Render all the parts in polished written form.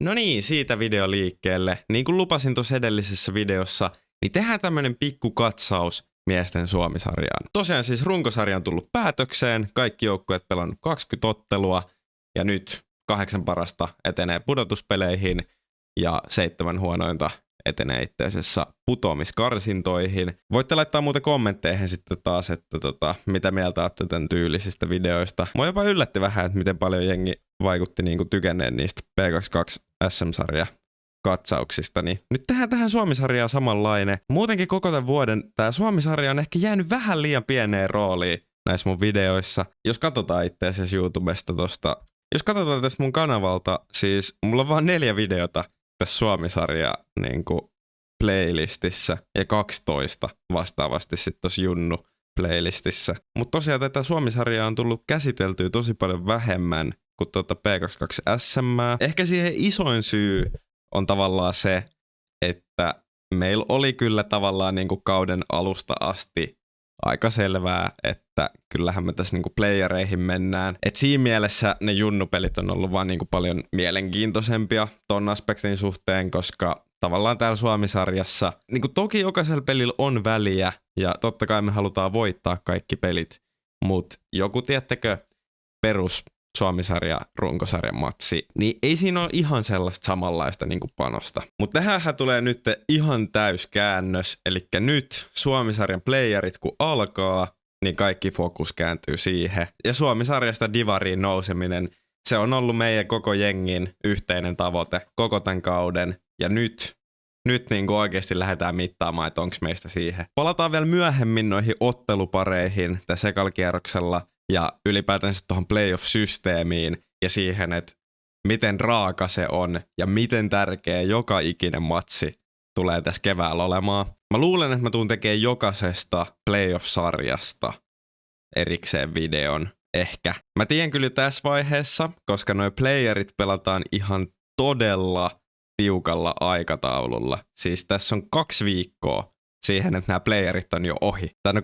No niin, siitä video liikkeelle. Niin kuin lupasin tuossa edellisessä videossa, niin tehdään tämmönen pikku katsaus miesten Suomi-sarjaan. Tosiaan siis runkosarja on tullut päätökseen, kaikki joukkueet pelannut 20 ottelua ja nyt 8 parasta etenee pudotuspeleihin ja 7 huonointa etenee itse asiassa putoamiskarsintoihin. Voitte laittaa muuten kommentteihin sitten taas, että mitä mieltä olette tämän tyylisistä videoista. Mua jopa yllätti vähän, että miten paljon jengi vaikutti niinku tykänneen niistä P22 SM-sarja katsauksista, niin nyt tehdään tähän Suomi-sarjaan samanlainen. Muutenkin koko tämän vuoden tämä Suomi-sarja on ehkä jäänyt vähän liian pieneen rooliin näissä mun videoissa. Jos katsotaan itse asiassa YouTubesta tosta, jos katsotaan tästä mun kanavalta, siis mulla on vaan 4 videota tässä Suomi-sarja niinku playlistissä ja 12 vastaavasti sitten tossa Junnu playlistissä. Mutta tosiaan tätä Suomi-sarjaa on tullut käsiteltyä tosi paljon vähemmän kuin P22 SM. Ehkä siihen isoin syy on tavallaan se, että meillä oli kyllä tavallaan niinku kauden alusta asti aika selvää, että kyllähän me tässä niinku playereihin mennään. Et siinä mielessä ne junnupelit on ollut vaan niinku paljon mielenkiintoisempia ton aspektin suhteen, koska tavallaan täällä Suomi-sarjassa, niinku toki jokaisella pelillä on väliä ja totta kai me halutaan voittaa kaikki pelit, mutta joku, tiettekö, perus Suomi-sarja, runkosarjan matsi, niin ei siinä ole ihan sellaista samanlaista niin kuin panosta. Mutta tähänhän tulee nyt ihan täyskäännös, eli nyt Suomi-sarjan playerit kun alkaa, niin kaikki fokus kääntyy siihen. Ja Suomi-sarjasta divariin nouseminen, se on ollut meidän koko jengin yhteinen tavoite koko tämän kauden, ja nyt niin kuin oikeasti lähdetään mittaamaan, että onko meistä siihen. Palataan vielä myöhemmin noihin ottelupareihin tässä ekalla kierroksella, ja ylipäätänsä tuohon playoff-systeemiin ja siihen, että miten raaka se on ja miten tärkeä joka ikinen matsi tulee tässä keväällä olemaan. Mä luulen, että mä tuun tekemään jokaisesta playoff-sarjasta erikseen videon. Ehkä. Mä tiedän kyllä tässä vaiheessa, koska noi playerit pelataan ihan todella tiukalla aikataululla. Siis tässä on 2 viikkoa siihen, että nämä playerit on jo ohi. Tai no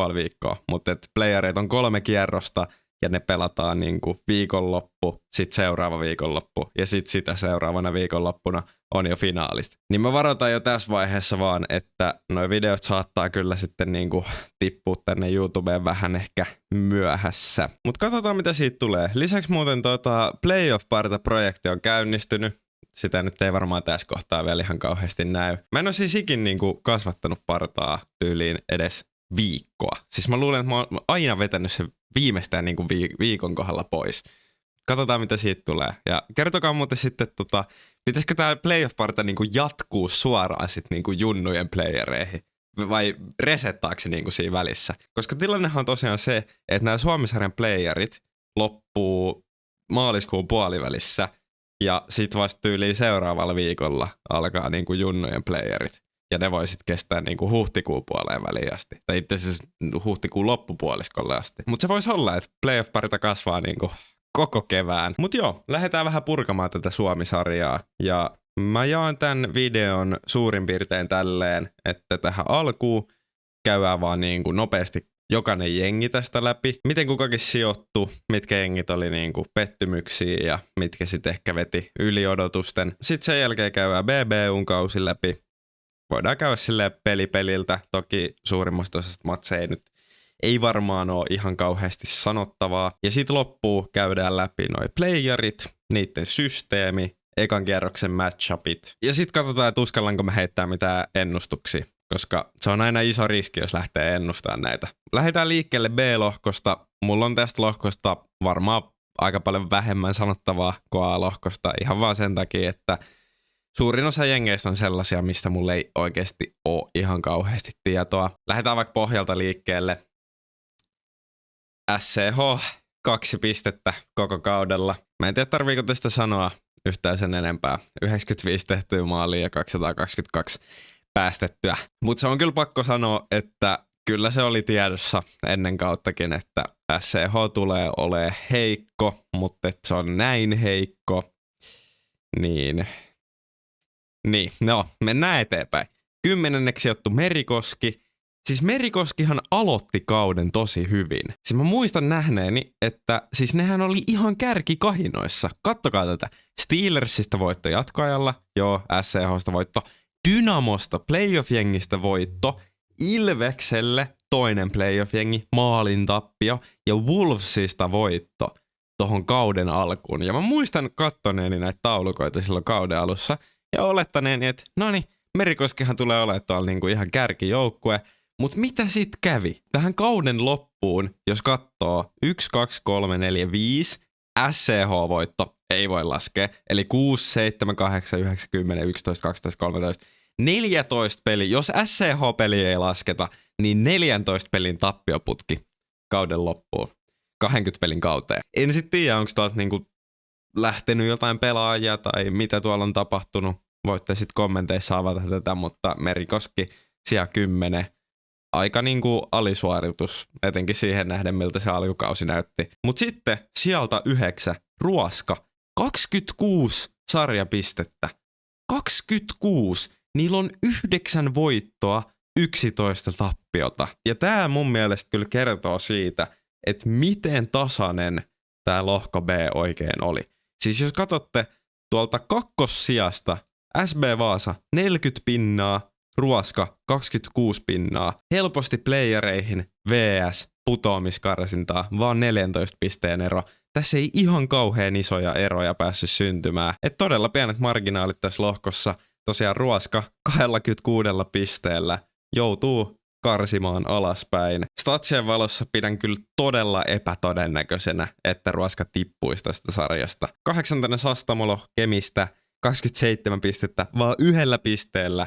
2,5 viikkoa, mutta playerit on 3 kierrosta ja ne pelataan niinku viikonloppu, sit seuraava viikonloppu ja sit sitä seuraavana viikonloppuna on jo finaalit. Niin mä varoitan jo tässä vaiheessa vaan, että noi videot saattaa kyllä sitten niinku tippua tänne YouTubeen vähän ehkä myöhässä. Mut katsotaan mitä siitä tulee. Lisäksi muuten Playoff-parta-projekti on käynnistynyt. Sitä nyt ei varmaan tässä kohtaa vielä ihan kauheasti näy. Mä en ole siis ikin niinku kasvattanut partaa tyyliin edes viikkoa. Siis mä luulen, että mä oon aina vetänyt sen viimeistään niinku viikon kohdalla pois. Katsotaan mitä siitä tulee. Ja kertokaa muuten sitten, pitäisikö tää playoff-parta niinku jatkuu suoraan sit niinku junnujen playereihin? Vai resettaako se niinku siinä välissä? Koska tilannehan on tosiaan se, että nämä Suomi-sarjan playerit loppuu maaliskuun puolivälissä. Ja sit vasta tyyliin seuraavalla viikolla alkaa niinku junnujen playerit. Ja ne voi sit kestää niinku huhtikuun puoleen väliin asti. Tai itse asiassa huhtikuun loppupuoliskolle asti. Mutta se voisi olla, että playoff-parita kasvaa niinku koko kevään. Mut joo, lähdetään vähän purkamaan tätä Suomi-sarjaa. Ja mä jaan tämän videon suurin piirtein tälleen, että tähän alkuun käydään vaan niinku nopeasti jokainen jengi tästä läpi. Miten kukakin sijoittu, mitkä jengit oli niinku pettymyksiä ja mitkä sitten ehkä veti yli odotusten. Sitten sen jälkeen käydään BBUn kausi läpi. Voidaan käydä silleen peliltä. Toki suurimmasta osasta matseja ei varmaan ole ihan kauheasti sanottavaa. Ja sitten loppuun käydään läpi noi playerit, niiden systeemi, ekan kierroksen matchupit. Ja sitten katsotaan, että uskallanko mä heittää mitään ennustuksia. Koska se on aina iso riski, jos lähtee ennustamaan näitä. Lähdetään liikkeelle B-lohkosta. Mulla on tästä lohkosta varmaan aika paljon vähemmän sanottavaa kuin A-lohkosta. Ihan vaan sen takia, että suurin osa jengeistä on sellaisia, mistä mulla ei oikeasti ole ihan kauheasti tietoa. Lähdetään vaikka pohjalta liikkeelle. SCH 2 pistettä koko kaudella. Mä en tiedä, tarviiko tästä sanoa yhtään sen enempää. 95 tehtyä maalia ja 222 päästettyä. Mutta se on kyllä pakko sanoa, että kyllä se oli tiedossa ennen kauttakin, että SCH tulee olemaan heikko, mutta se on näin heikko. Niin, no, mennään eteenpäin. 10. sijoittu Merikoski, Siis Merikoskihan aloitti kauden tosi hyvin. Siis mä muistan nähneeni, että siis nehän oli ihan kärkikahinoissa. Kattokaa tätä. Steelersistä voitto jatkoajalla, joo, SCHsta voitto. Dynamosta playoff-jengistä voitto. Ilvekselle toinen playoff-jengi, maalin tappio. Ja Wolvesista voitto tohon kauden alkuun. Ja mä muistan kattoneeni näitä taulukoita silloin kauden alussa. Ja olettaneeni, että noniin, Merikoskihan tulee olemaan tuolla niinku ihan kärkijoukkue. Mutta mitä sit kävi? Tähän kauden loppuun, jos katsoo 1, 2, 3, 4, 5, SCH-voitto ei voi laskea. Eli 6, 7, 8, 9, 10, 11, 12, 13, 14 peli. Jos SCH-peli ei lasketa, niin 14 pelin tappioputki kauden loppuun. 20 pelin kauteen. En sit tiedä, onko tuolta niinku lähtenyt jotain pelaajia tai mitä tuolla on tapahtunut. Voitte sit kommenteissa avata tätä, mutta Merikoski sija 10. Aika niinku alisuoritus, etenkin siihen nähden, miltä se alkukausi näytti. Mut sitten sieltä 9, Ruoska, 26 sarjapistettä. 26! Niillä on 9 voittoa, 11 tappiota. Ja tää mun mielestä kyllä kertoo siitä, että miten tasainen tää lohko B oikein oli. Siis jos katsotte tuolta kakkossijasta, SB Vaasa 40 pinnaa, Ruoska 26 pinnaa. Helposti playereihin VS putoamiskarsintaa, vaan 14 pisteen ero. Tässä ei ihan kauhean isoja eroja päässyt syntymään. Et todella pienet marginaalit tässä lohkossa. Tosiaan Ruoska 26 pisteellä joutuu karsimaan alaspäin. Statsien valossa pidän kyllä todella epätodennäköisenä, että Ruoska tippuisi tästä sarjasta. 8. Sastamolo Kemistä 27 pistettä, vaan 1 pisteellä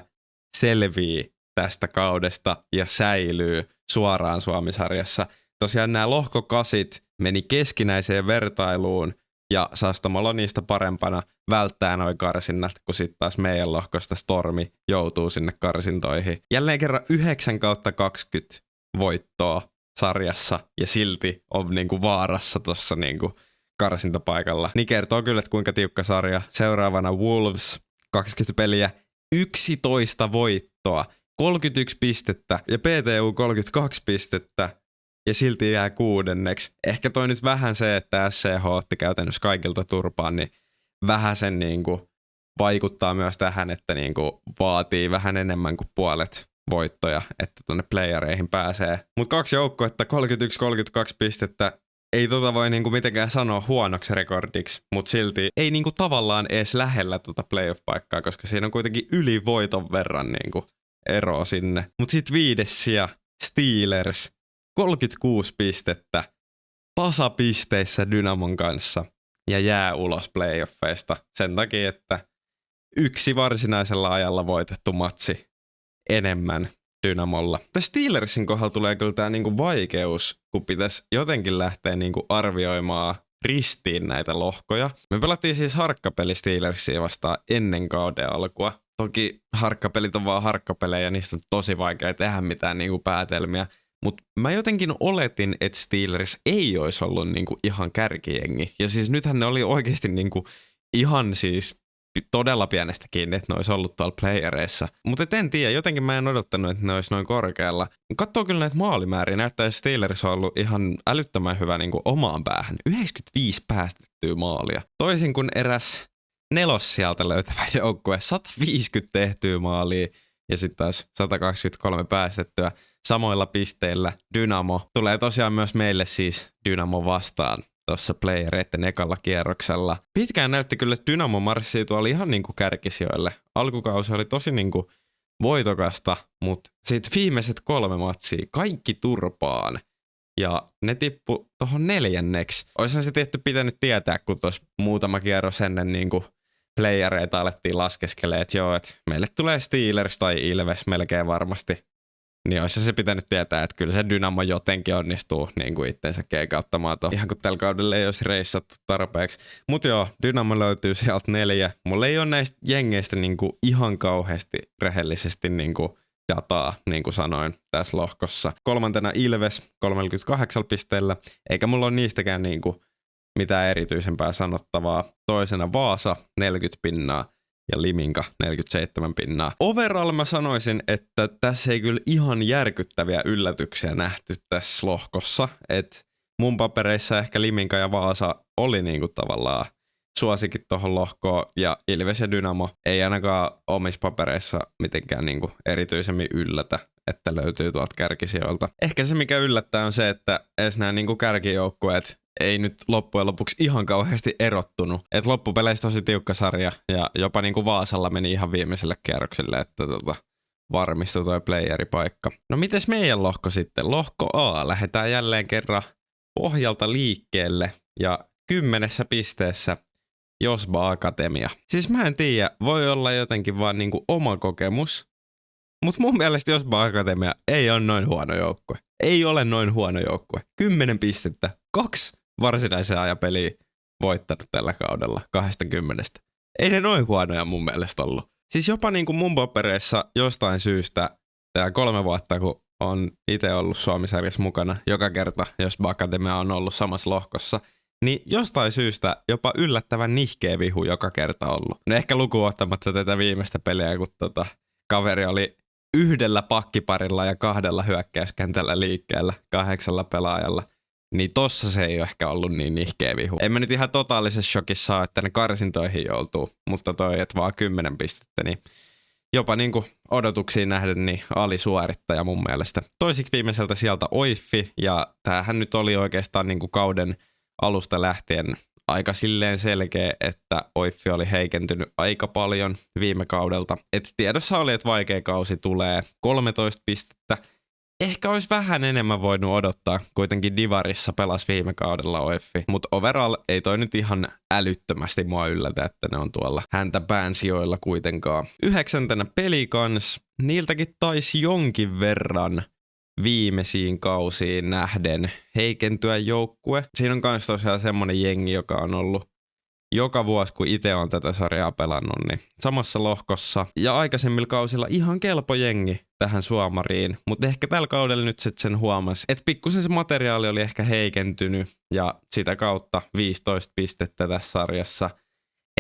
selvii tästä kaudesta ja säilyy suoraan Suomi-sarjassa. Tosiaan nämä lohkokasit meni keskinäiseen vertailuun ja Sastamolo niistä parempana välttää noi karsinnat, kun sitten taas meidän lohkosta Stormi joutuu sinne karsintoihin. Jälleen kerran 9/20 voittoa sarjassa ja silti on niinku vaarassa tuossa niinku karsintapaikalla. Niin kertoo kyllä, että kuinka tiukka sarja. Seuraavana Wolves, 20 peliä, 11 voittoa, 31 pistettä ja PTU 32 pistettä ja silti jää 6. Ehkä toi nyt vähän se, että SCH otti käytännössä kaikilta turpaan, niin vähän sen niinku vaikuttaa myös tähän, että niinku vaatii vähän enemmän kuin puolet voittoja, että tonne playereihin pääsee. Mutta 2 joukkuetta, 31-32 pistettä, ei voi niinku mitenkään sanoa huonoksi rekordiksi, mutta silti ei niinku tavallaan edes lähellä playoff-paikkaa, koska siinä on kuitenkin yli voiton verran niinku eroa sinne. Mutta sitten 5. sija Steelers, 36 pistettä, tasapisteissä Dynamon kanssa ja jää ulos playoffeista sen takia, että 1 varsinaisella ajalla voitettu matsi enemmän Dynamolla. Tässä Steelersin kohdalla tulee kyllä tämä niinku vaikeus, kun pitäisi jotenkin lähteä niinku arvioimaan ristiin näitä lohkoja. Me pelattiin siis harkkapeli Steelersia vastaan ennen kauden alkua. Toki harkkapelit on vaan harkkapelejä, niistä on tosi vaikea tehdä mitään niinku päätelmiä. Mutta mä jotenkin oletin, että Steelers ei olisi ollut niinku ihan kärkijengi. Ja siis nythän ne oli oikeasti niinku ihan siis todella pienestä kiinni, että ne olisi ollut tuolla playereissa. Mutta en tiedä, jotenkin mä en odottanut, että ne olisi noin korkealla. Katsoo kyllä näitä maalimääriä, näyttää, että Steelers on ollut ihan älyttömän hyvä niinku omaan päähän. 95 päästettyä maalia. Toisin kuin eräs 4. sieltä löytävä joukkue, 150 tehtyä maalia ja sitten taas 123 päästettyä. Samoilla pisteillä Dynamo tulee tosiaan myös meille siis Dynamo vastaan tuossa playereiden ekalla kierroksella. Pitkään näytti kyllä, että Dynamo marssii tuolla ihan niinku kärkisijoille. Alkukausi oli tosi niinku voitokasta, mutta sitten viimeiset 3 matsia, kaikki turpaan. Ja ne tippu tohon 4. Oishan se tietty pitänyt tietää, kun tuossa muutama kierros ennen niinku playereita alettiin laskeskelemaan, että joo, että meille tulee Steelers tai Ilves melkein varmasti. Niin olisi se pitänyt tietää, että kyllä se Dynamo jotenkin onnistuu niin kuin itsensä keikauttamaan tuon. Ihan kuin tällä kaudella ei olisi reissattu tarpeeksi. Mutta joo, Dynamo löytyy sieltä 4. Mulla ei ole näistä jengeistä niin kuin ihan kauheasti rehellisesti niin kuin dataa, niin kuin sanoin tässä lohkossa. 3. Ilves 38 pisteellä, eikä mulla ole niistäkään niin kuin mitään erityisempää sanottavaa. 2. Vaasa 40 pinnaa ja Liminka 47 pinnaa. Overall mä sanoisin, että tässä ei kyllä ihan järkyttäviä yllätyksiä nähty tässä lohkossa. Et mun papereissa ehkä Liminka ja Vaasa oli niinku tavallaan suosikin tuohon lohkoon ja Ilves ja Dynamo ei ainakaan omissa papereissa mitenkään niinku erityisemmin yllätä, että löytyy tuolta kärkisijoilta. Ehkä se mikä yllättää on se, että edes nämä niinku kärkijoukkueet ei nyt loppujen lopuksi ihan kauheasti erottunut. Et loppupeleissä tosi tiukka sarja ja jopa niinku Vaasalla meni ihan viimeiselle kierrokselle, että varmistui toi playeripaikka. No mites meidän lohko sitten? Lohko A. Lähdetään jälleen kerran pohjalta liikkeelle ja 10 pisteessä Josba Akatemia. Siis mä en tiedä, voi olla jotenkin vaan niinku oma kokemus, mutta mun mielestä Josba Akatemia ei ole noin huono joukkue. Ei ole noin huono joukkue. 10 pistettä, 2 varsinaisen ajapeliä voittanut tällä kaudella 20. Ei ne noin huonoja mun mielestä ollut. Siis jopa niinku mun papereissa jostain syystä, tää 3 vuotta kun on itse ollut Suomi-sarjassa mukana, joka kerta Josba Akatemia on ollut samassa lohkossa, niin jostain syystä jopa yllättävän nihkeä vihu joka kerta ollut. No ehkä lukuun ottamatta tätä viimeistä peliä, kun kaveri oli 1 pakkiparilla ja 2 hyökkäyskentällä liikkeellä 8 pelaajalla, niin tossa se ei ole ehkä ollut niin nihkeä vihu. En mä nyt ihan totaalisessa shokissa ole, että ne karsintoihin joutuu, mutta toi, että vaan 10 pistettä, niin jopa niinku odotuksiin nähden niin alisuorittaja mun mielestä. Toisiksi viimeiseltä sieltä Oiffi, ja tämähän nyt oli oikeastaan niinku kauden alusta lähtien aika silleen selkeä, että Oiffi oli heikentynyt aika paljon viime kaudelta. Et tiedossa oli, että vaikea kausi tulee 13 pistettä. Ehkä olisi vähän enemmän voinut odottaa. Kuitenkin Divarissa pelasi viime kaudella Oiffi. Mutta overall ei toi nyt ihan älyttömästi mua yllätä, että ne on tuolla häntä päänsijoilla kuitenkaan. 9. Pelikans. Niiltäkin taisi jonkin verran viimeisiin kausiin nähden heikentyä joukkue. Siinä on myös tosiaan semmonen jengi, joka on ollut joka vuosi, kun itse on tätä sarjaa pelannut, niin samassa lohkossa. Ja aikaisemmilla kausilla ihan kelpo jengi tähän Suomariin, mutta ehkä tällä kaudella nyt sen huomasi, että pikkusen se materiaali oli ehkä heikentynyt ja sitä kautta 15 pistettä tässä sarjassa.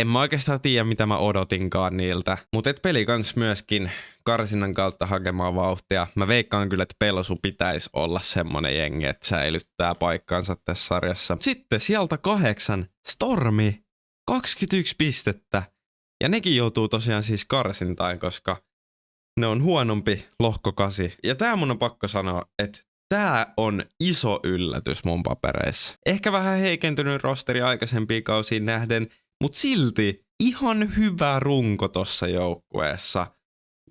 En mä oikeastaan tiedä, mitä mä odotinkaan niiltä, mutta et peli kans myöskin karsinnan kautta hakemaan vauhtia. Mä veikkaan kyllä, että Pelsu pitäisi olla semmonen jengi, että säilyttää paikkaansa tässä sarjassa. Sitten sieltä 8 Stormi, 21 pistettä. Ja nekin joutuu tosiaan siis karsintaan, koska ne on huonompi lohko 8. Ja tää mun on pakko sanoa, että tää on iso yllätys mun papereissa. Ehkä vähän heikentynyt rosteri aikaisempiin kausiin nähden, mut silti ihan hyvä runko tossa joukkueessa.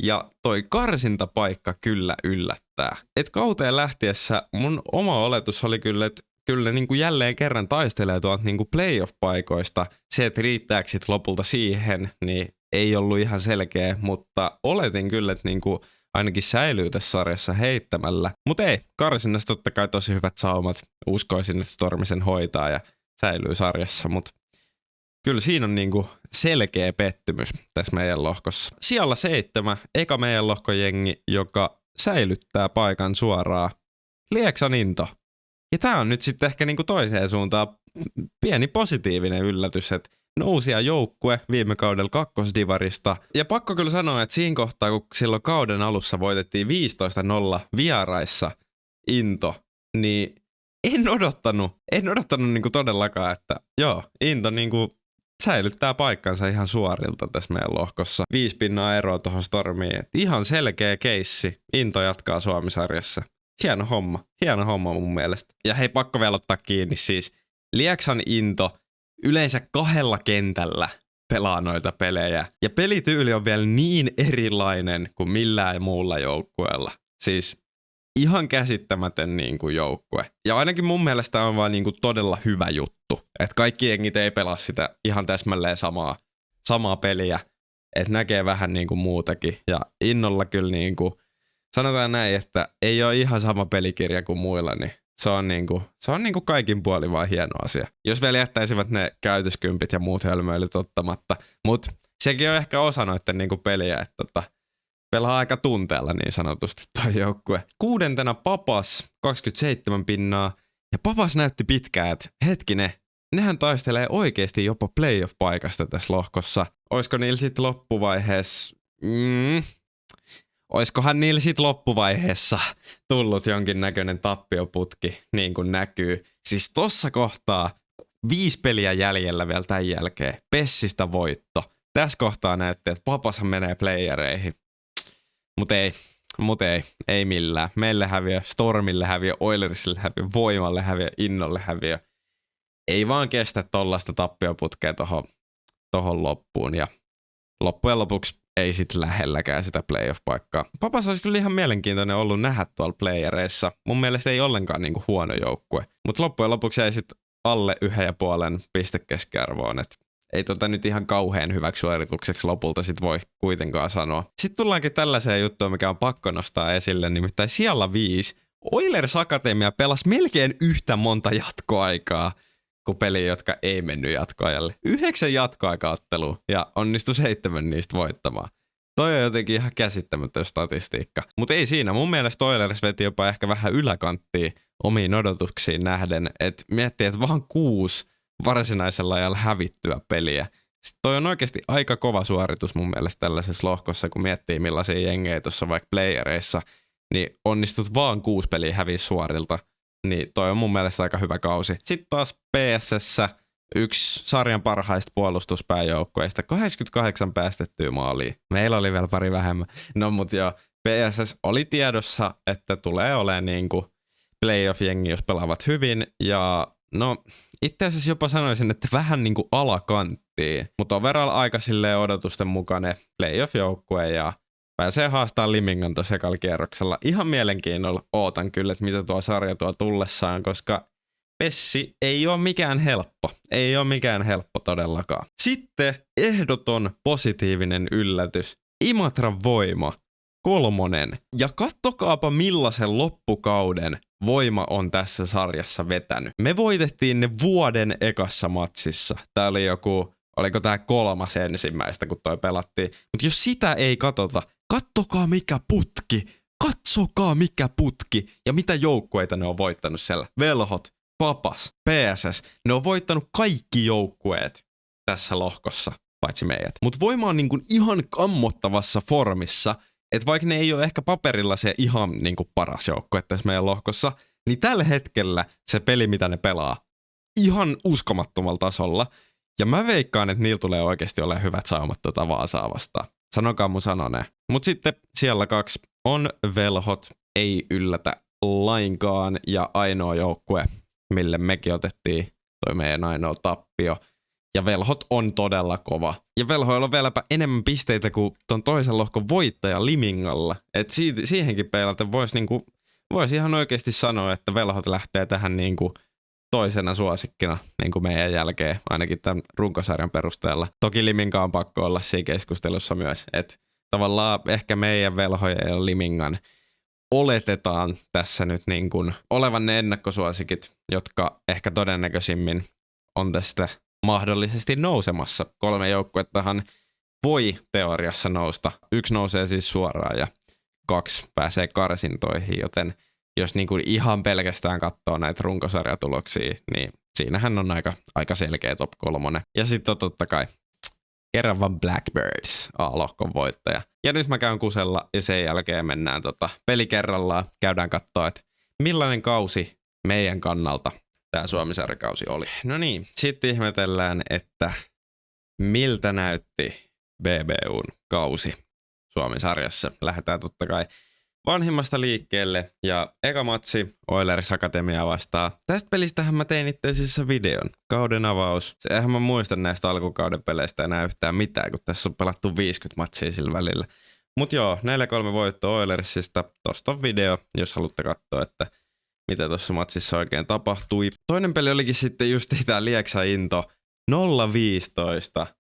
Ja toi karsintapaikka kyllä yllättää. Et kauteen lähtiessä mun oma oletus oli kyllä, että kyllä niinku jälleen kerran taistelee tuolta niinku playoff-paikoista. Se, että riittääkö sit lopulta siihen, niin ei ollut ihan selkeä, mutta oletin kyllä, että niinku ainakin säilyy tässä sarjassa heittämällä. Mutta ei, karsinnassa totta kai tosi hyvät saumat. Uskoisin, että Stormi sen hoitaa ja säilyy sarjassa, mutta kyllä siinä on niinku selkeä pettymys tässä meidän lohkossa. Sijalla 7, eka meidän lohkojengi, joka säilyttää paikan suoraan. Lieksan Into. Ja tää on nyt sitten ehkä niinku toiseen suuntaan pieni positiivinen yllätys, että nousia joukkue viime kaudella kakkosdivarista. Ja pakko kyllä sanoa, että siinä kohtaa, kun silloin kauden alussa voitettiin 15-0 vieraissa Into, niin en odottanut niinku todellakaan, että joo, Into niinku säilyttää paikkansa ihan suorilta tässä meidän lohkossa. 5 pinnaa eroa tuohon Stormiin. Et ihan selkeä keissi. Into jatkaa Suomi-sarjassa. Hieno homma mun mielestä. Ja hei, pakko vielä ottaa kiinni siis. Lieksan Into yleensä 2 kentällä pelaa noita pelejä. Ja pelityyli on vielä niin erilainen kuin millään muulla joukkueella. Siis ihan käsittämätön niin kuin joukkue. Ja ainakin mun mielestä on vaan niin kuin todella hyvä juttu. Että kaikki jengit ei pelaa sitä ihan täsmälleen samaa peliä. Että näkee vähän niin kuin muutakin. Ja innolla kyllä niin kuin sanotaan näin, että ei ole ihan sama pelikirja kuin muilla, niin se on niinku kaikin puolin vaan hieno asia. Jos vielä jättäisivät ne käytöskympit ja muut hölmöilyt ottamatta. Mutta sekin on ehkä osa noiden niinku peliä, että pelaa aika tunteella niin sanotusti toi joukkue. 6. Papas, 27 pinnaa. Ja Papas näytti pitkään, että hetkinen, nehän taistelee oikeasti jopa playoff-paikasta tässä lohkossa. oisko niillä sit loppuvaiheessa... Oiskohan niillä sit loppuvaiheessa tullut jonkinnäköinen tappioputki, niin kuin näkyy. Siis tossa kohtaa 5 peliä jäljellä vielä tämän jälkeen. Pessistä voitto. Tässä kohtaa näytti, että Papashan menee playereihin. Mut ei millään. Meille häviö, Stormille häviö, Oilersille häviö, Voimalle häviö, Innolle häviö. Ei vaan kestä tollaista tappioputkea tohon loppuun. Ja loppujen lopuksi ei sit lähelläkään sitä playoff-paikkaa. Papas olisi kyllä ihan mielenkiintoinen ollut nähdä tuolla playereissa. Mun mielestä ei ollenkaan niinku huono joukkue. Mutta loppujen lopuksi ei sit alle 1,5 pistekeskiarvoon. Et ei nyt ihan kauhean hyväksi suoritukseksi lopulta sit voi kuitenkaan sanoa. Sitten tullaankin tällaiseen juttuun, mikä on pakko nostaa esille. Nimittäin siellä 5 Oilers Akatemia pelasi melkein yhtä monta jatkoaikaa kuin peliä, jotka ei mennyt jatkoajalle. 9 jatkoaikaottelua ja onnistui 7 niistä voittamaan. Toi on jotenkin ihan käsittämätön statistiikka. Mutta ei siinä. Mun mielestä Oilers veti jopa ehkä vähän yläkanttiin omiin odotuksiin nähden. Että miettii, että vaan 6 varsinaisella ajalla hävittyä peliä. Sitten toi on oikeasti aika kova suoritus mun mielestä tällaisessa lohkossa, kun miettii millaisia jengejä tuossa vaikka playereissa, niin onnistut vaan 6 peliä häviä suorilta. Niin toi on mun mielestä aika hyvä kausi. Sitten taas PS:ssä yksi sarjan parhaista puolustuspääjoukkueista, 88 päästettyä maaliin. Meillä oli vielä pari vähemmän. No mut joo, PSS oli tiedossa, että tulee olemaan niinku playoff-jengi, jos pelaavat hyvin. Ja no itse asiassa jopa sanoisin, että vähän niinku alakanttiin. Mutta overall aika silleen odotusten mukainen playoff-joukkue ja pääsee haastamaan Limingan tuossa ekalla kierroksella. Ihan mielenkiinnolla ootan kyllä, että mitä tuo sarja tuo tullessaan, koska Pessi ei ole mikään helppo. Ei ole mikään helppo todellakaan. Sitten ehdoton positiivinen yllätys. Imatran Voima 3. Ja kattokaapa millaisen loppukauden Voima on tässä sarjassa vetänyt. Me voitettiin ne vuoden ekassa matsissa. Tää oli oliko tää 3. ensimmäistä, kun toi pelattiin. Mutta jos sitä ei katsota, kattokaa mikä putki. Katsokaa mikä putki. Ja mitä joukkueita ne on voittanut siellä. Velhot, Papas, PSS. Ne on voittanut kaikki joukkueet tässä lohkossa, paitsi meidät. Mutta Voima on niinku ihan kammottavassa formissa. Että vaikka ne ei ole ehkä paperilla se ihan niinku paras joukkue tässä meidän lohkossa, niin tällä hetkellä se peli, mitä ne pelaa, ihan uskomattomalla tasolla. Ja mä veikkaan, että niillä tulee oikeasti olemaan hyvät saumat Vaasaa vastaan. Sanokaa mun sanoneen. Mut sitten siellä 2 on Velhot, ei yllätä lainkaan, ja ainoa joukkue, mille mekin otettiin toi meidän ainoa tappio. Ja Velhot on todella kova. Ja Velhoilla on vieläpä enemmän pisteitä kuin ton toisen lohkon voittaja Limingalla. Et siihenkin peilaten vois ihan oikeasti sanoa, että Velhot lähtee tähän niinku toisena suosikkina niinku meidän jälkeen, ainakin tämän runkosarjan perusteella. Toki Liminga on pakko olla siinä keskustelussa myös. Että tavallaan ehkä meidän Velhojen ja Limingan oletetaan tässä nyt niin kuin olevan ne ennakkosuosikit, jotka ehkä todennäköisimmin on tästä mahdollisesti nousemassa. 3 joukkuettahan voi teoriassa nousta. 1 nousee siis suoraan ja 2 pääsee karsintoihin, joten jos niin kuin ihan pelkästään katsoo näitä runkosarjatuloksia, niin siinähän on aika selkeä top 3. Ja sitten totta kai Keravan Blackbirds, A-lohkon voittaja. Ja nyt mä käyn kusella ja sen jälkeen mennään peli kerrallaan. Käydään katsoa, että millainen kausi meidän kannalta tämä Suomi-sarjakausi oli. No niin, sitten ihmetellään, että miltä näytti BBUn kausi Suomi-sarjassa. Lähdetään totta kai vanhimmasta liikkeelle ja eka matsi Oilers Akatemia vastaan. Tästä pelistähän mä tein itse asiassa videon. Kauden avaus. Eihän mä muista näistä alkukauden peleistä enää yhtään mitään, kun tässä on pelattu 50 matsia sillä välillä. Mut joo, 4-3 voitto Oilersista. Tosta on video, jos haluatte katsoa, että mitä tuossa matsissa oikein tapahtui. Toinen peli olikin sitten just tää Lieksa Into 0-15.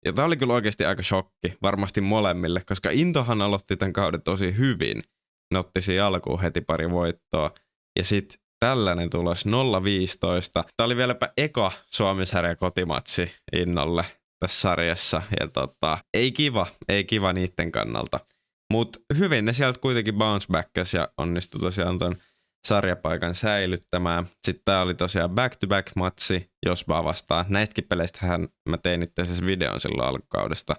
Ja tää oli kyllä oikeasti aika shokki, varmasti molemmille, koska Intohan aloitti tämän kauden tosi hyvin. Ne otti siinä alkuun heti pari voittoa. Ja sitten tällainen tulos 0-15. Tämä oli vieläpä eka Suomi-sarjan kotimatsi Innolle tässä sarjassa. Ja ei kiva niiden kannalta. Mutta hyvin ne sieltä kuitenkin bounce backas ja onnistui tosiaan ton sarjapaikan säilyttämään. Sitten tää oli tosiaan back-to-back matsi Josbaa vastaan. Näistäkin peleistähän mä tein itse asiassa videon silloin alkukaudesta.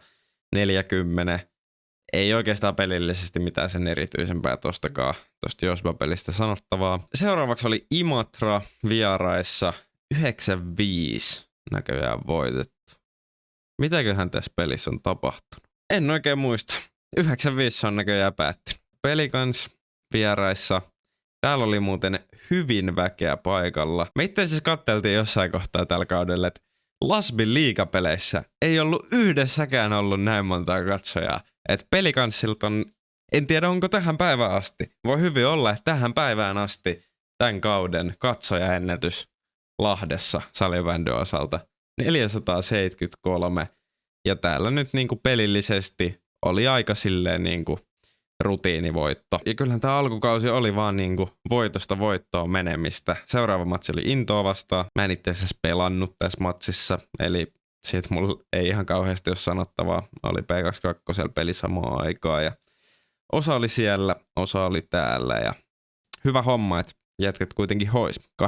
40. Ei oikeastaan pelillisesti mitään sen erityisempää tosta Josba-pelistä sanottavaa. Seuraavaksi oli Imatra vieraissa 9-5 näköjään voitettu. Mitäköhän tässä pelissä on tapahtunut? En oikein muista. 9-5 on näköjään päättynyt. Pelicans vieraissa. Täällä oli muuten hyvin väkeä paikalla. Me itse asiassa katteltiin jossain kohtaa tällä kaudella, että Lasbin liigapeleissä ei ollut yhdessäkään ollut näin montaa katsojaa. Että Pelicansilta on, en tiedä onko tähän päivään asti. Voi hyvin olla, että tähän päivään asti tämän kauden katsojaennätys Lahdessa salibändyn osalta 473. Ja täällä nyt niinku pelillisesti oli aika silleen niinku rutiinivoitto. Ja kyllähän tämä alkukausi oli vaan niinku voitosta voittoon menemistä. Seuraava matsi oli Intoa vastaan. Mä en itse asiassa pelannut tässä matsissa, eli siitä mulla ei ihan kauheasti ole sanottavaa. Oli P22 peli samaan aikaan ja osa oli siellä, osa oli täällä ja hyvä homma, että jätkät kuitenkin hois. 8-5,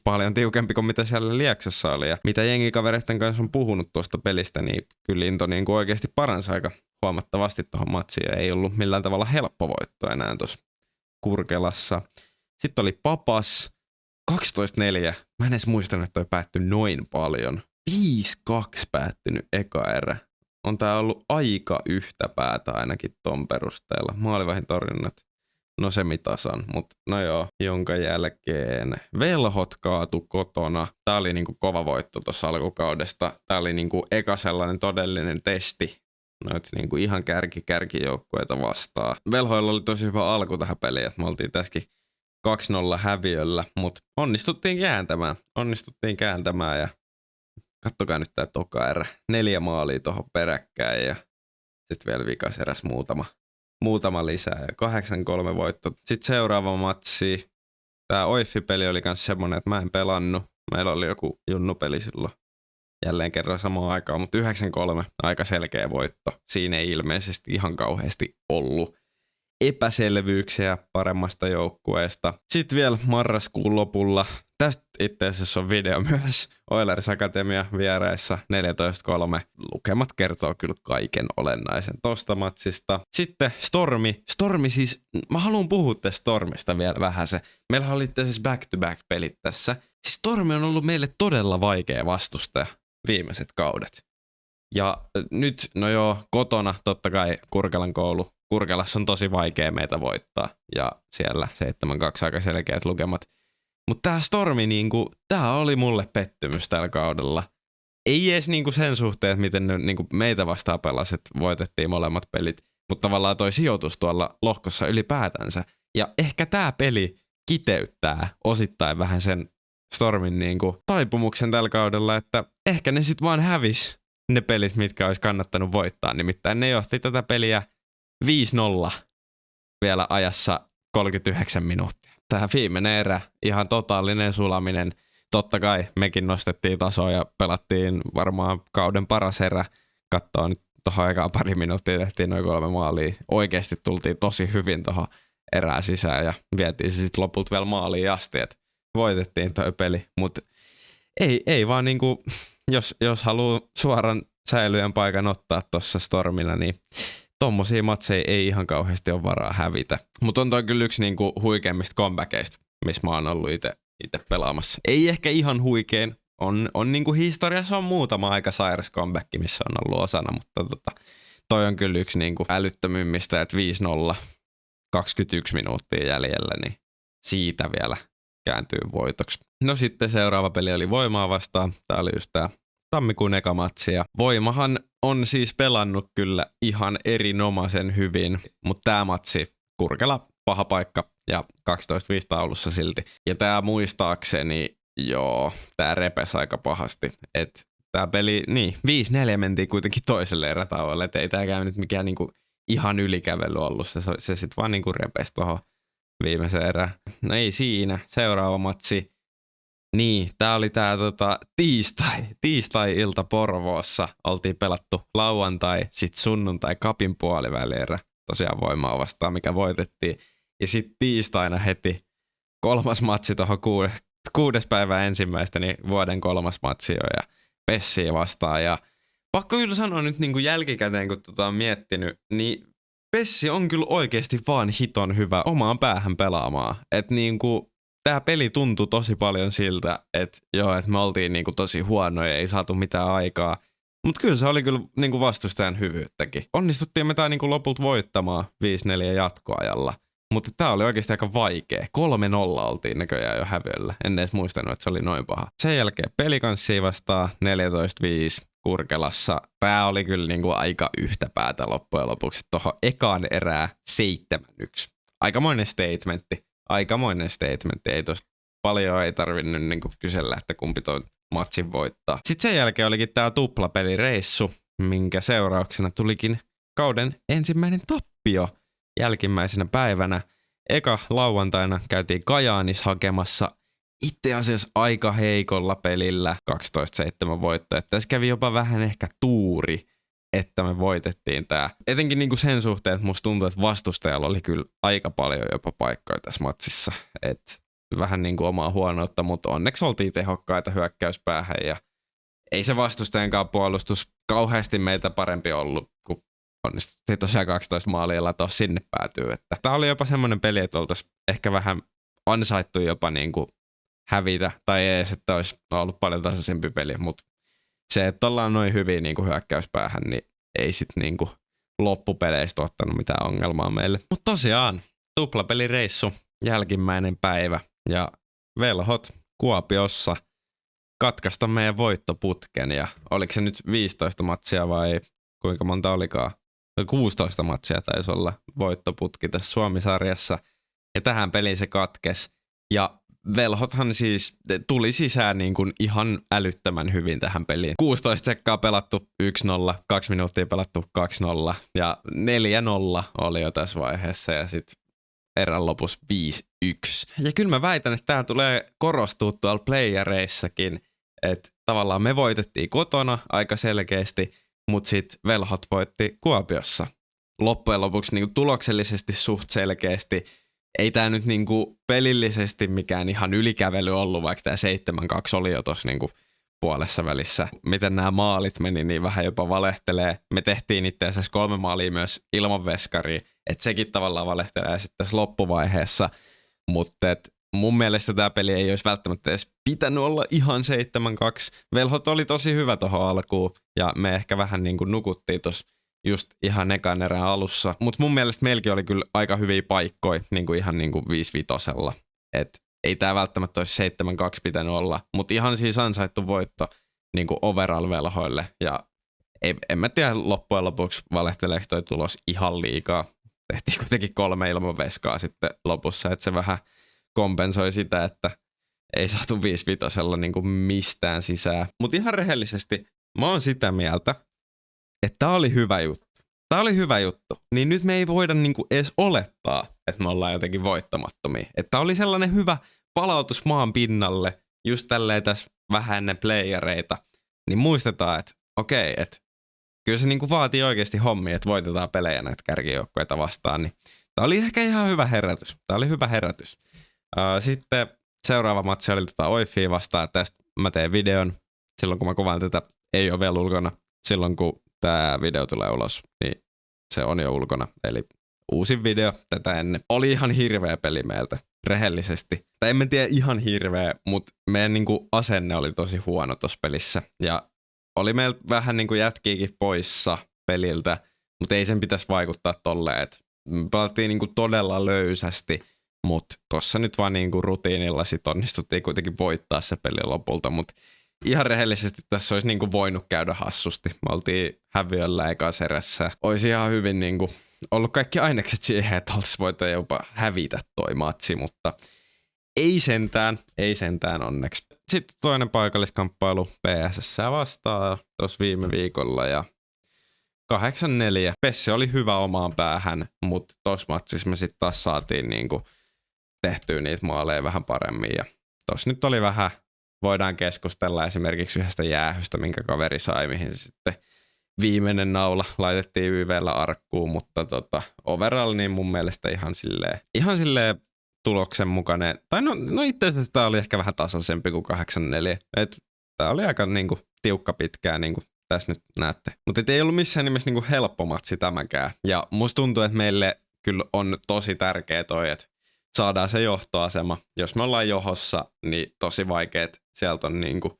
paljon tiukempi kuin mitä siellä Lieksassa oli. Ja mitä jengikavereiden kanssa on puhunut tuosta pelistä, niin kyllä Into niin kuin oikeasti paransi aika huomattavasti tuohon matsiin. Ja ei ollut millään tavalla helppo voitto enää tuossa Kurkelassa. Sitten oli Papas 12-4. Mä en edes muistanut, että toi päättyi noin paljon. 5-2 päättynyt eka erä. On tää ollut aika yhtä päätä ainakin ton perusteella. Maalivahdin torjunnat. No semitasan, mutta no joo, jonka jälkeen Velhot kaatu kotona. Tää oli niinku kova voitto tuossa alkukaudesta. Tää oli niinku eka sellainen todellinen testi noita niinku ihan kärkijoukkueita vastaan. Velhoilla oli tosi hyvä alku tähän peliin, että me oltiin tässäkin 2-0 häviöllä, mutta onnistuttiin kääntämään ja kattokaa nyt tää toka erä. 4 maalia tohon peräkkäin ja sitten vielä vikas eräs muutama lisää ja 8-3 voitto. Sitten seuraava matsi. Tää Oiffi-peli oli kans semmonen, että mä en pelannut. Meillä oli joku junnupeli silloin jälleen kerran samaan aikaan, mutta 9-3 aika selkeä voitto. Siinä ei ilmeisesti ihan kauheasti ollut epäselvyyksiä paremmasta joukkueesta. Sitten vielä marraskuun lopulla. Tästä itse asiassa on video myös Oilers Akatemia vieraissa 14-3. Lukemat kertoo kyllä kaiken olennaisen tosta matsista. Sitten Stormi siis, mä haluan puhua tästä Stormista vielä vähän se. Meillä oli itse asiassa back-to-back pelit tässä. Siis Stormi on ollut meille todella vaikea vastustaja viimeiset kaudet. Ja nyt, no joo, kotona totta kai Kurkelan koulu. Kurkelassa on tosi vaikea meitä voittaa. Ja siellä 7-2 aika selkeät lukemat. Mutta tää Stormi, niinku, tää oli mulle pettymys tällä kaudella. Ei edes niinku sen suhteen, että miten ne niinku meitä vastaan pelasi, että voitettiin molemmat pelit. Mutta tavallaan toi sijoitus tuolla lohkossa ylipäätänsä. Ja ehkä tää peli kiteyttää osittain vähän sen Stormin niinku taipumuksen tällä kaudella, että ehkä ne sit vaan hävis ne pelit, mitkä olisi kannattanut voittaa. Nimittäin ne johti tätä peliä 5-0 vielä ajassa 39 minuuttia. Tämä viimeinen erä, ihan totaalinen sulaminen. Totta kai mekin nostettiin tasoa ja pelattiin varmaan kauden paras erä. Kattoo nyt tuohon aikaan pari minuuttia, tehtiin noin 3 maalia. Oikeasti tultiin tosi hyvin tuohon erään sisään ja vietiin se sitten lopulta vielä maaliin asti, että voitettiin toi peli. Mutta ei vaan niinku, jos haluaa suoran säilyjän paikan ottaa tuossa Stormilla, niin tommosia matseja ei ihan kauheasti ole varaa hävitä. Mutta on toi kyllä yksi niinku huikeimmista comebackeista, missä mä oon ollut itse pelaamassa. Ei ehkä ihan huikein. On niinku historiassa on muutama aika sairas comeback, missä on ollut osana, mutta toi on kyllä yksi niinku älyttömymmistä, että 5-0, 21 minuuttia jäljellä, niin siitä vielä kääntyy voitoksi. No sitten seuraava peli oli Voimaa vastaan. Tää oli just tää tammikuun eka matsi. Ja Voimahan on siis pelannut kyllä ihan erinomaisen hyvin, mutta tää matsi Kurkela paha paikka ja 12-5 taulussa silti. Ja tää muistaakseni, joo, tää repes aika pahasti. Että tää peli, niin 5-4 mentiin kuitenkin toiselle erätauolle, että ei tääkään nyt mikään niinku ihan ylikävely ollut. Se sit vaan niinku repesi tohon viimeisen erään. No ei siinä. Seuraava matsi. Niin, tää oli tää tiistai-ilta Porvoossa. Oltiin pelattu lauantai, sit sunnuntai Cupin puolivälierä. Tosiaan Voimaa vastaan, mikä voitettiin. Ja sit tiistaina heti 3. matsi tuohon 6. päivää ensimmäistä, niin vuoden 3. matsi jo ja Pessiä vastaan. Ja pakko kyllä sanoa nyt niin kuin jälkikäteen, kun on miettinyt, niin Pessi on kyllä oikeasti vaan hiton hyvä omaan päähän pelaamaan. Että niinku tää peli tuntui tosi paljon siltä, että joo, että me oltiin niinku tosi huonoja, ei saatu mitään aikaa. Mutta kyllä se oli kyllä niinku vastustajan hyvyyttäkin. Onnistuttiin me tää niinku lopulta voittamaan 5-4 jatkoajalla. Mutta tää oli oikeasti aika vaikea. 3-0 oltiin näköjään jo häviöllä. En edes muistanut, että se oli noin paha. Sen jälkeen Pelicanssia vastaan 14-5 Kurkelassa. Tää oli kyllä niinku aika yhtä päätä loppujen lopuksi. Tuohon ekaan erää 7-1. Aikamoinen statementti. Ei tosta paljon ei tarvinnut niinku kysellä, että kumpi toi matsin voittaa. Sitten sen jälkeen olikin tää tuplapelireissu, minkä seurauksena tulikin kauden ensimmäinen tappio jälkimmäisenä päivänä. Eka lauantaina käytiin Kajaanis hakemassa itse asiassa aika heikolla pelillä 12-7 voitto. Että tässä kävi jopa vähän ehkä tuuri, että me voitettiin tää. Etenkin niinku sen suhteen, että musta tuntuu, että vastustajalla oli kyllä aika paljon jopa paikkoja tässä matsissa. Et vähän niinku omaa huonoutta, mutta onneksi oltiin tehokkaita hyökkäyspäähän ja ei se vastustajankaan puolustus kauheasti meitä parempi ollut, kun onnistuttiin tosiaan 12 maalia latoa sinne päätyy. Että tää oli jopa semmoinen peli, että oltaisiin ehkä vähän ansaittu jopa niinku hävitä, tai edes, että olisi ollut paljon tasaisempi peli, mutta se, että ollaan noin hyvin niinku hyökkäyspäähän, niin ei sit niinku loppupeleistä ottanut mitään ongelmaa meille. Mutta tosiaan, tuplapelireissu, jälkimmäinen päivä, ja velhot Kuopiossa katkaista meidän voittoputken, ja oliko se nyt 15 matsia vai kuinka monta olikaan? 16 matsia taisi olla voittoputki tässä Suomi-sarjassa, ja tähän peliin se katkesi, ja velhothan siis tuli sisään niin kuin ihan älyttömän hyvin tähän peliin. 16 sekkaa pelattu 1-0, 2 minuuttia pelattu 2-0 ja 4-0 oli jo tässä vaiheessa ja sitten erän lopussa 5-1. Ja kyllä mä väitän, että tää tulee korostua tuolla playereissakin, että tavallaan me voitettiin kotona aika selkeästi, mutta sitten velhot voitti Kuopiossa. Loppujen lopuksi niin kuin tuloksellisesti suht selkeästi. Ei tää nyt niinku pelillisesti mikään ihan ylikävely ollut, vaikka tää 7-2 oli jo tossa niinku puolessa välissä. Miten nämä maalit meni, niin vähän jopa valehtelee. Me tehtiin itse asiassa 3 maalia myös ilman veskaria, että sekin tavallaan valehtelee sitten tässä loppuvaiheessa. Mutta mun mielestä tää peli ei olisi välttämättä edes pitänyt olla ihan 7-2. Velhot oli tosi hyvä tohon alkuun ja me ehkä vähän niinku nukuttiin tossa just ihan ekan erän alussa. Mutta mun mielestä meilläkin oli kyllä aika hyviä paikkoja, niinku ihan niinku 5-5. Et ei tää välttämättä olisi 7-2 pitänyt olla, mutta ihan siis ansaittu voitto niinku overall velhoille. Ja en mä tiedä loppujen lopuksi valehteleeko toi tulos ihan liikaa. Tehtiin kuitenkin 3 ilman veskaa sitten lopussa, että se vähän kompensoi sitä, että ei saatu 5-5 niinku mistään sisään. Mutta ihan rehellisesti mä oon sitä mieltä, että tää oli hyvä juttu. Tää oli hyvä juttu. Niin nyt me ei voida niinku edes olettaa, että me ollaan jotenkin voittamattomia. Että tää oli sellainen hyvä palautus maan pinnalle, just tälleen tässä vähän ennen playereita. Niin muistetaan, että okei, että kyllä se niinku vaatii oikeasti hommia, että voitetaan pelejä näitä kärkijoukkoita vastaan. Niin tää oli ehkä ihan hyvä herätys. Sitten seuraava matsi oli Oifia vastaan. Tästä mä teen videon. Silloin kun mä kuvaan tätä, ei ole vielä ulkona. Silloin kun tää video tulee ulos, niin se on jo ulkona. Eli uusin video tätä ennen. Oli ihan hirveä peli meiltä, rehellisesti. Tai en mä tiedä ihan hirveä, mutta meidän niinku asenne oli tosi huono tossa pelissä. Ja oli meiltä vähän niinku jätkiäkin poissa peliltä, mutta ei sen pitäisi vaikuttaa tolleen. Et pelattiin niinku todella löysästi, mutta tossa nyt vaan niinku rutiinilla sit onnistuttiin kuitenkin voittaa se peli lopulta, mutta ihan rehellisesti tässä olisi niinku voinut käydä hassusti. Me oltiin häviöllä ekassa erässä. Olisi ihan hyvin niinku ollut kaikki ainekset siihen, että oltaisiin voitu jopa hävitä toi matsi, mutta ei sentään onneksi. Sitten toinen paikalliskamppailu PSS vastaan tuossa viime viikolla ja 8-4. Pessi oli hyvä omaan päähän, mutta tuossa matsissa me sitten taas saatiin niinku tehtyä niitä maaleja vähän paremmin ja tuossa nyt oli vähän. Voidaan keskustella esimerkiksi yhdestä jäähystä, minkä kaveri sai, mihin se sitten viimeinen naula laitettiin YV:llä arkkuun, mutta overall niin mun mielestä ihan silleen tuloksen mukainen. Tai no itse asiassa tää oli ehkä vähän tasaisempi kuin 8-4. Tää oli aika niinku tiukka pitkään niinku tässä nyt näette. Mutta ei ollut missään nimessä niinku helppo matsi tämäkään. Ja musta tuntuu, että meille kyllä on tosi tärkeä toi, että saadaan se johtoasema. Jos me ollaan johossa, niin tosi vaikeet sieltä on niinku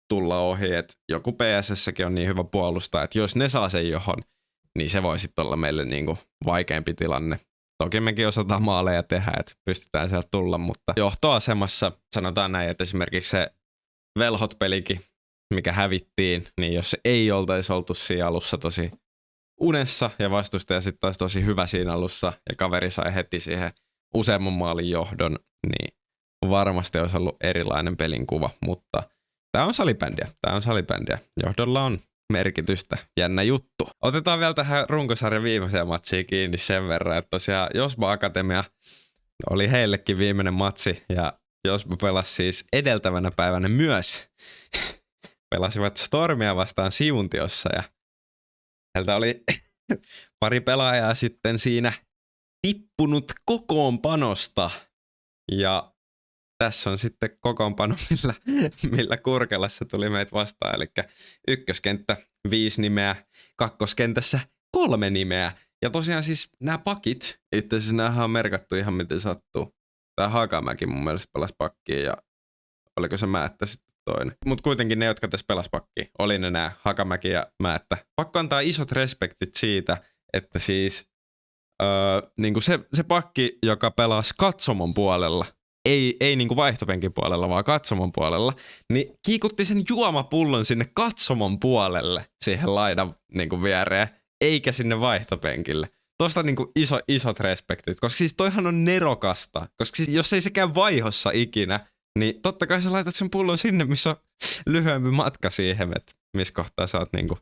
tulla ohi. Että joku PSS:kin on niin hyvä puolustaa, että jos ne saa sen johon, niin se voi sitten olla meille niinku vaikeampi tilanne. Toki mekin osataan maaleja tehdä, että pystytään sieltä tulla, mutta johtoasemassa sanotaan näin, että esimerkiksi se Velhot-pelikin, mikä hävittiin, niin jos se ei oltaisi oltu siinä alussa tosi unessa ja vastustaja sitten taas tosi hyvä siinä alussa ja kaveri sai heti siihen useamman maalin johdon, niin varmasti olisi ollut erilainen pelin kuva, mutta tämä on salibändiä. Johdolla on merkitystä. Jännä juttu. Otetaan vielä tähän runkosarjan viimeiseen matsiin kiinni sen verran, että tosiaan Josba Akatemia oli heillekin viimeinen matsi ja Josba pelasi siis edeltävänä päivänä myös. Pelasivat Stormia vastaan Siuntiossa ja heiltä oli pari pelaajaa sitten siinä tippunut kokoonpanosta ja tässä on sitten kokoonpano, millä Kurkelassa tuli meitä vastaan. Eli ykköskenttä 5 nimeä, kakkoskentässä 3 nimeä. Ja tosiaan siis nämä pakit, itse asiassa nämähän on merkattu ihan miten sattuu. Tämä Hakamäki mun mielestä pelasi pakkiin ja oliko se Määttä sitten toinen. Mutta kuitenkin ne, jotka tässä pelasi pakkiin, oli ne nämä Hakamäki ja Määttä. Pakko antaa isot respektit siitä, että siis niinku se pakki, joka pelasi katsomon puolella, ei niinku vaihtopenkin puolella, vaan katsomon puolella, niin kiikutti sen juomapullon sinne katsomon puolelle siihen laidan niinku viereen, eikä sinne vaihtopenkille. Tuosta niinku isot respektit, koska siis toihan on nerokasta, koska siis jos ei se käy vaihossa ikinä, niin totta kai sä laitat sen pullon sinne, missä on lyhyempi matka siihen, että missä kohtaa sä oot niinku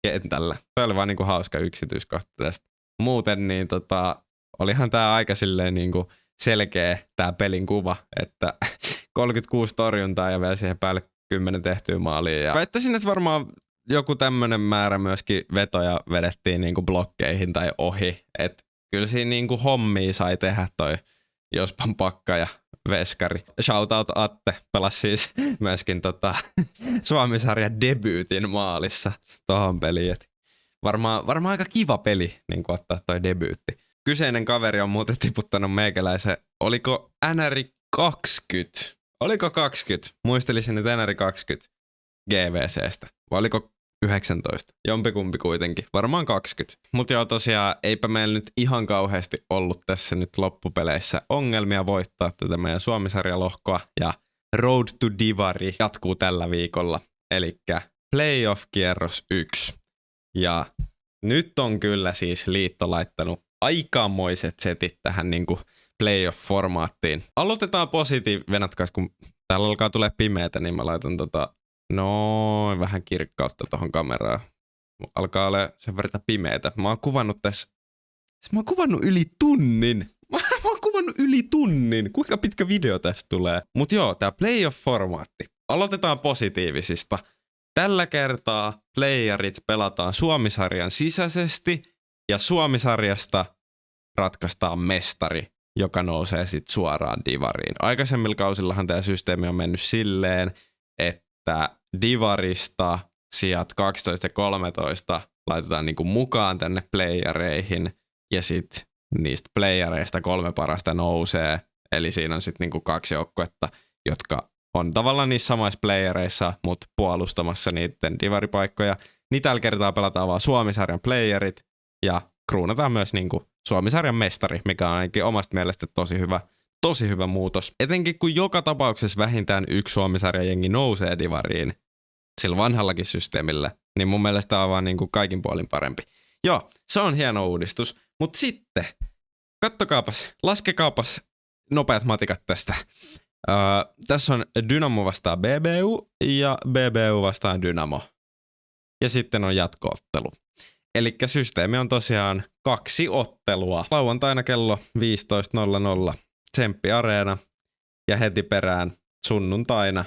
kentällä. Tämä oli vaan niinku hauska yksityiskohta tästä. Muuten niin olihan tää aika silleen niinku selkeä tää pelin kuva, että 36 torjuntaa ja vielä siihen päälle 10 tehtyä maalia. Ja väittäisin, että varmaan joku tämmönen määrä myöskin vetoja vedettiin niinku blokkeihin tai ohi. Että kyllä siinä niinku hommia sai tehdä toi Jospan pakka ja veskari. Shoutout Atte pelasi siis myöskin Suomi-sarjan debyytin maalissa tohon peliin. Et varmaan aika kiva peli niin ottaa toi debyytti. Kyseinen kaveri on muuten tiputtanut meikäläisen, oliko NR 20? Oliko 20? Muistelisin nyt NR 20 GVCstä. Vai oliko 19? Jompikumpi kuitenkin. Varmaan 20. Mutta joo, tosiaan eipä meillä nyt ihan kauheasti ollut tässä nyt loppupeleissä ongelmia voittaa tätä meidän Suomi-sarjalohkoa. Ja Road to Divari jatkuu tällä viikolla. Elikkä playoff-kierros 1. Ja nyt on kyllä siis liitto laittanut aikamoiset setit tähän niinku playoff-formaattiin. Aloitetaan venatkaas, kun täällä alkaa tulee pimeätä, niin mä laitan noin vähän kirkkautta tohon kameraan. Alkaa olla sen verran pimeätä. Mä oon kuvannut tässä, mä oon kuvannut yli tunnin. Mä oon kuvannut yli tunnin. Kuinka pitkä video tästä tulee? Mut joo, tää playoff-formaatti. Aloitetaan positiivisista. Tällä kertaa playerit pelataan Suomi-sarjan sisäisesti ja Suomi-sarjasta ratkaistaan mestari, joka nousee sitten suoraan divariin. Aikaisemmilla kausillahan tämä systeemi on mennyt silleen, että divarista sijat 12 ja 13 laitetaan niinku mukaan tänne playereihin ja sitten niistä playereista 3 parasta nousee. Eli siinä on sitten niinku 2 joukkuetta, jotka on tavallaan niissä samoissa playereissa, mutta puolustamassa niiden divaripaikkoja. Niin tällä kertaa pelataan vaan Suomi-sarjan playerit ja kruunataan myös niinku Suomi-sarjan mestari, mikä on ainakin omasta mielestä tosi hyvä muutos. Etenkin kun joka tapauksessa vähintään yksi Suomi-sarjan jengi nousee divariin sillä vanhallakin systeemillä, niin mun mielestä tämä on vaan niinku kaikin puolin parempi. Joo, se on hieno uudistus, mutta sitten laskekaapas nopeat matikat tästä. Tässä on Dynamo vastaan BBU ja BBU vastaan Dynamo. Ja sitten on jatkoottelu. Elikkä systeemi on tosiaan 2 ottelua. Lauantaina kello 15.00 Tsemppi Areena ja heti perään sunnuntaina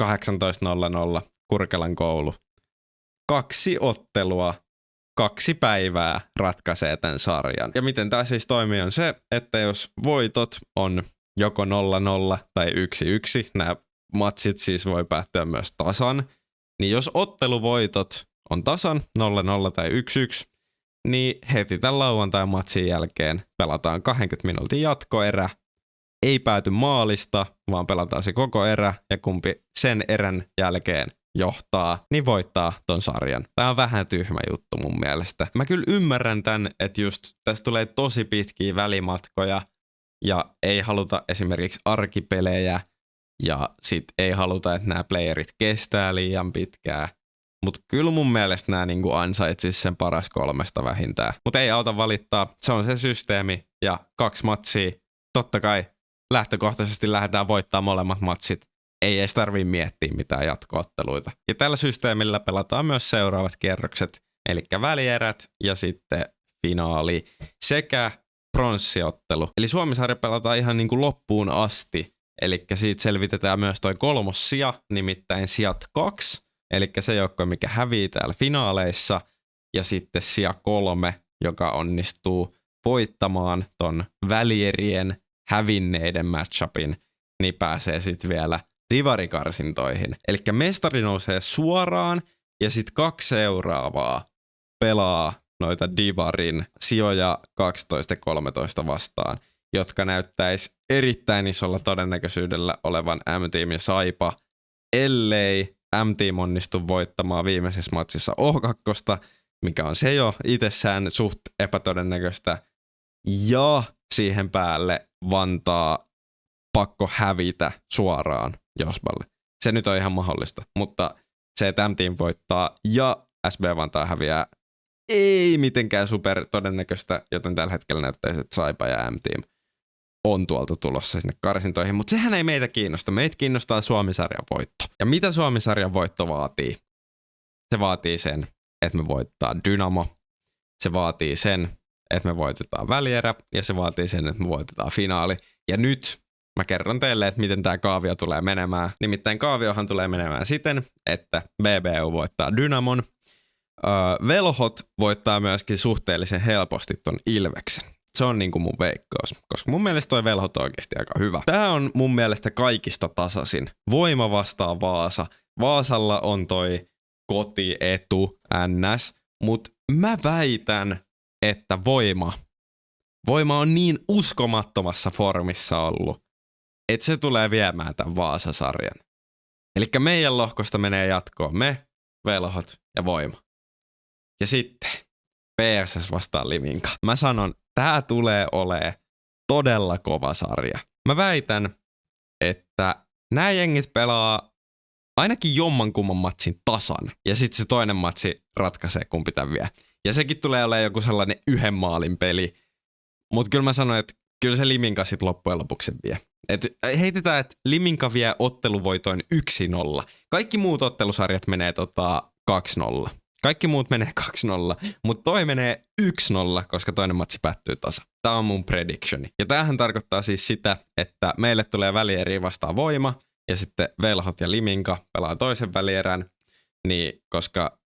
18.00 Kurkelan koulu. 2 ottelua, 2 päivää ratkaisee tämän sarjan. Ja miten tämä siis toimii on se, että jos voitot on joko 0-0 tai 1-1, nämä matsit siis voi päättyä myös tasan, niin jos otteluvoitot on tasan 0-0 tai 1-1, niin heti tämän lauantai-matsin jälkeen pelataan 20 minuutin jatkoerä. Ei pääty maalista, vaan pelataan se koko erä ja kumpi sen erän jälkeen johtaa, niin voittaa ton sarjan. Tää on vähän tyhmä juttu mun mielestä. Mä kyllä ymmärrän tän, että just tästä tulee tosi pitkiä välimatkoja ja ei haluta esimerkiksi arkipelejä ja sit ei haluta, että nämä playerit kestää liian pitkään. Mutta kyllä mun mielestä nämä niinku ansaitsis sen paras 3 vähintään. Mutta ei auta valittaa, se on se systeemi ja 2 matsia. Totta kai lähtökohtaisesti lähdetään voittamaan molemmat matsit. Ei edes tarvii miettiä mitään jatko-otteluita. Ja tällä systeemillä pelataan myös seuraavat kierrokset, eli välierät ja sitten finaali sekä pronssiottelu. Eli Suomi-sarja pelataan ihan niin kuin loppuun asti, eli siitä selvitetään myös toi 3. sija, nimittäin sijat 2, eli se joukko, mikä hävii täällä finaaleissa, ja sitten sija 3, joka onnistuu voittamaan ton välierien hävinneiden matchupin, niin pääsee sitten vielä divarikarsintoihin. Eli mestari nousee suoraan ja sitten 2 seuraavaa pelaa noita divarin sijoja 12 ja 13 vastaan, jotka näyttäisi erittäin isolla todennäköisyydellä olevan M-Team ja Saipa, ellei M-Team onnistu voittamaan viimeisessä matsissa O2, mikä on se jo itsessään suht epätodennäköistä, ja siihen päälle Vantaa pakko hävitä suoraan Josballe. Se nyt on ihan mahdollista, mutta se, että M-Team voittaa ja SB Vantaa häviää, ei mitenkään super todennäköistä, joten tällä hetkellä näyttäisi, että Saipa ja M-Team on tuolta tulossa sinne karsintoihin, mutta sehän ei meitä kiinnosta. Meitä kiinnostaa Suomi-sarjan voitto. Ja mitä Suomi-sarjan voitto vaatii? Se vaatii sen, että me voittaa Dynamo. Se vaatii sen, että me voitetaan välierä. Ja se vaatii sen, että me voitetaan finaali. Ja nyt mä kerron teille, että miten tämä kaavio tulee menemään. Nimittäin kaaviohan tulee menemään siten, että BBU voittaa Dynamon. Velhot voittaa myöskin suhteellisen helposti ton Ilveksen. Se on niinku mun veikkaus, koska mun mielestä toi Velhot on oikeasti aika hyvä. Tää on mun mielestä kaikista tasaisin. Voima vastaa Vaasa. Vaasalla on toi kotietu NS, mut mä väitän, että Voima on niin uskomattomassa formissa ollut, että se tulee viemään tämän Vaasa-sarjan. Elikkä meidän lohkosta menee jatkoon me, Velhot ja Voima. Ja sitten PSS vastaan Liminka. Mä sanon, tää tulee olemaan todella kova sarja. Mä väitän, että nämä jengit pelaa ainakin jommankumman matsin tasan. Ja sitten se toinen matsi ratkaisee, kumpi tämän vie. Ja sekin tulee olemaan joku sellainen 1 maalin peli. Mutta kyllä mä sanoin, että kyllä se Liminka sitten loppujen lopuksi vie. Et heitetään, että Liminka vie otteluvoitoin 1-0. Kaikki muut ottelusarjat menee 2-0. Kaikki muut menee 2-0, mutta toi menee 1-0, koska toinen matsi päättyy tasa. Tämä on mun predictioni. Ja tämähän tarkoittaa siis sitä, että meille tulee välieriä vastaan Voima, ja sitten Velhot ja Liminka pelaa toisen välierän, niin koska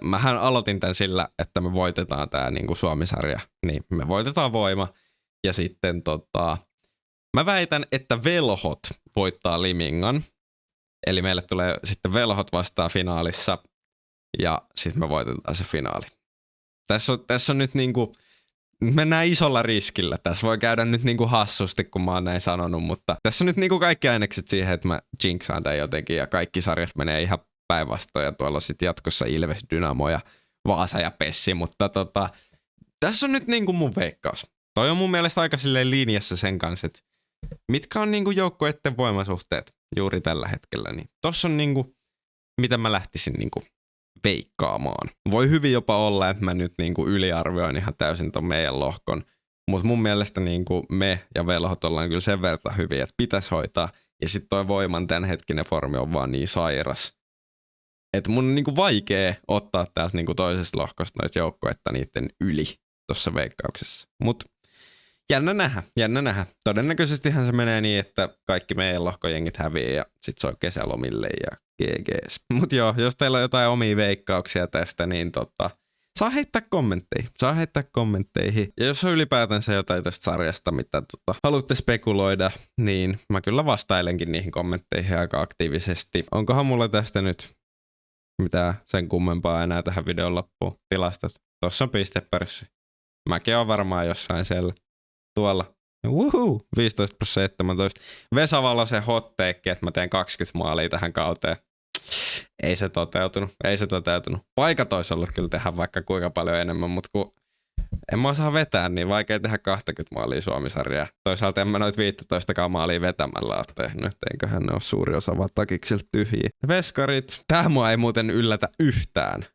mähän aloitin tämän sillä, että me voitetaan tämä niinku Suomi-sarja, niin me voitetaan Voima, ja sitten mä väitän, että Velhot voittaa Limingan, eli meille tulee sitten Velhot vastaan finaalissa, ja sitten me voitetaan se finaali. Tässä on nyt niinku, mennään isolla riskillä. Tässä voi käydä nyt niinku hassusti, kun mä oon näin sanonut, mutta tässä on nyt niinku kaikki ainekset siihen, että mä jinxaan tämän jotenkin ja kaikki sarjat menee ihan päinvastoin ja tuolla on sitten jatkossa Ilves, Dynamo ja Vaasa ja Pessi, mutta tässä on nyt niinku mun veikkaus. Toi on mun mielestä aika silleen linjassa sen kanssa, että mitkä on niinku joukkueiden voimasuhteet juuri tällä hetkellä, niin tossa on niinku, mitä mä lähtisin niinku veikkaamaan. Voi hyvin jopa olla, että mä nyt niinku yliarvioin ihan täysin ton meidän lohkon, mutta mun mielestä niinku me ja Velhot ollaan kyllä sen verran hyviä, että pitäisi hoitaa, ja sitten toi Voiman tämänhetkinen formi on vaan niin sairas, että mun on niinku vaikea ottaa täältä niinku toisesta lohkosta noita joukkoetta niiden yli tuossa veikkauksessa. Mut jännä nähdä. Todennäköisestihän se menee niin, että kaikki meidän lohkojengit häviää ja sit se on kesälomille ja GGs. Mut joo, jos teillä on jotain omia veikkauksia tästä, niin saa heittää kommentteihin. Ja jos on ylipäätänsä jotain tästä sarjasta, mitä haluatte spekuloida, niin mä kyllä vastailenkin niihin kommentteihin aika aktiivisesti. Onkohan mulla tästä nyt Mitä sen kummempaa enää tähän videon loppuun. Tilastot. Tossa on pistepörssi. Mäkin on varmaan jossain siellä. Tuolla. Wuhuu. 15/17. Vesa Valosen hot take, että mä teen 20 maalia tähän kauteen. Ei se toteutunut. Paikat olisi ollut kyllä tehdä vaikka kuinka paljon enemmän, mutta kun en mä osaa vetää, niin vaikea tehdä 20 maalia Suomi-sarjaa. Toisaalta en mä noit 15 maalia vetämällä ole tehnyt, eiköhän ne ole suuri osa vaan takiksilta tyhjiä. Veskarit. Tää mua ei muuten yllätä yhtään.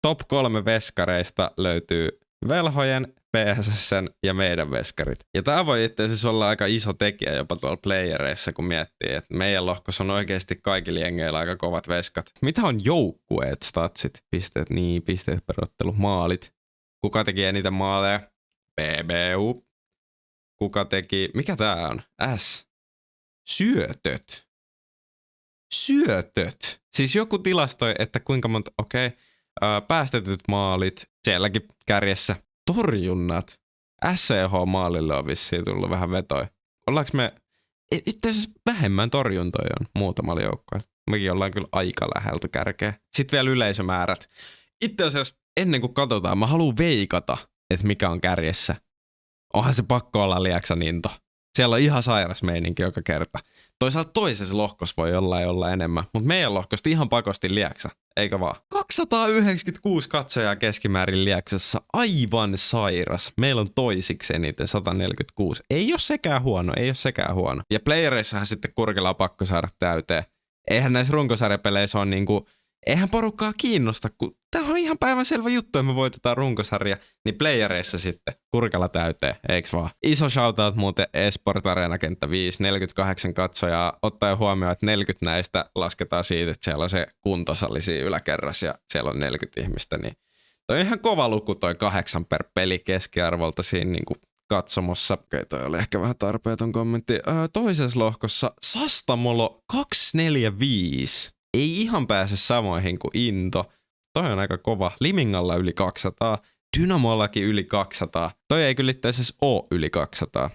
Top 3 veskareista löytyy Velhojen, PSS:n ja meidän veskarit. Ja tää voi itse asiassa olla aika iso tekijä jopa tuolla playereissa, kun miettii, että meidän lohkossa on oikeasti kaikilla jengeillä aika kovat veskat. Mitä on joukkueet, statsit, pisteet per ottelu, maalit? Kuka teki eniten maaleja? BBU. Kuka teki, mikä tää on? S. Syötöt. Siis joku tilastoi, että kuinka monta, päästetyt maalit, sielläkin kärjessä. Torjunnat. SCH-maalille on vissiin tullut vähän vetoja. Ollaanko me, itse asiassa vähemmän torjuntoja on muutamalla joukkoilla. Mekin ollaan kyllä aika läheltä kärkeä. Sitten vielä yleisömäärät. Itse asiassa ennen kuin katsotaan, mä haluan veikata, että mikä on kärjessä. Onhan se pakko olla Lieksan into. Siellä on ihan sairas meininki joka kerta. Toisaalta toisessa lohkossa voi olla enemmän, mutta meidän lohkosta ihan pakosti Lieksa, eikä vaan. 296 katsojaa keskimäärin Lieksassa, aivan sairas. Meillä on toisiksi eniten 146. Ei ole sekään huono. Ja playereissahan sitten Kurkilla on pakko saada täyteen. Eihän näissä runkosarjapeleissä on niinku, eihän porukkaa kiinnosta, kun tää on ihan päivänselvä juttu, että me voitetaan runkosarja, niin playereissa sitten Kurkalla täyteen, eiks vaan? Iso shoutout muuten eSport Arena kenttä 5, 48 katsojaa, ottaen huomioon, että 40 näistä lasketaan siitä, että siellä on se kuntosali siinä yläkerrassa ja siellä on 40 ihmistä, niin toi on ihan kova luku toi 8 per peli keskiarvolta siinä niinku katsomossa. Okei, toi oli ehkä vähän tarpeeton kommentti. Toisessa lohkossa Sastamolo 245. Ei ihan pääse samoihin kuin Into. Toi on aika kova. Limingalla yli 200. Dynamollakin yli 200. Toi ei kyllä itse asiassa ole yli 200.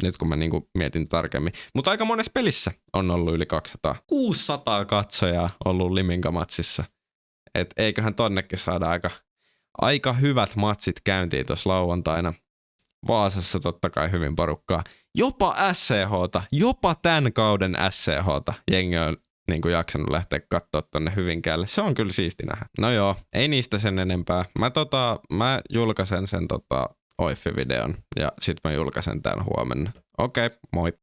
Nyt kun mä niinku mietin tarkemmin. Mutta aika monessa pelissä on ollut yli 200. 600 katsojaa ollut Liminga-matsissa. Et eiköhän tonnekin saada aika hyvät matsit käyntiin tuossa lauantaina. Vaasassa totta kai hyvin porukkaa. Jopa SCH:ta, jopa tämän kauden SCH:ta jengi on niinku jaksanut lähteä kattoo tonne Hyvinkäälle. Se on kyllä siisti nähdä. No joo, ei niistä sen enempää. Mä julkaisen sen Oiffi-videon ja sit mä julkaisen tän huomenna. Okei, moi.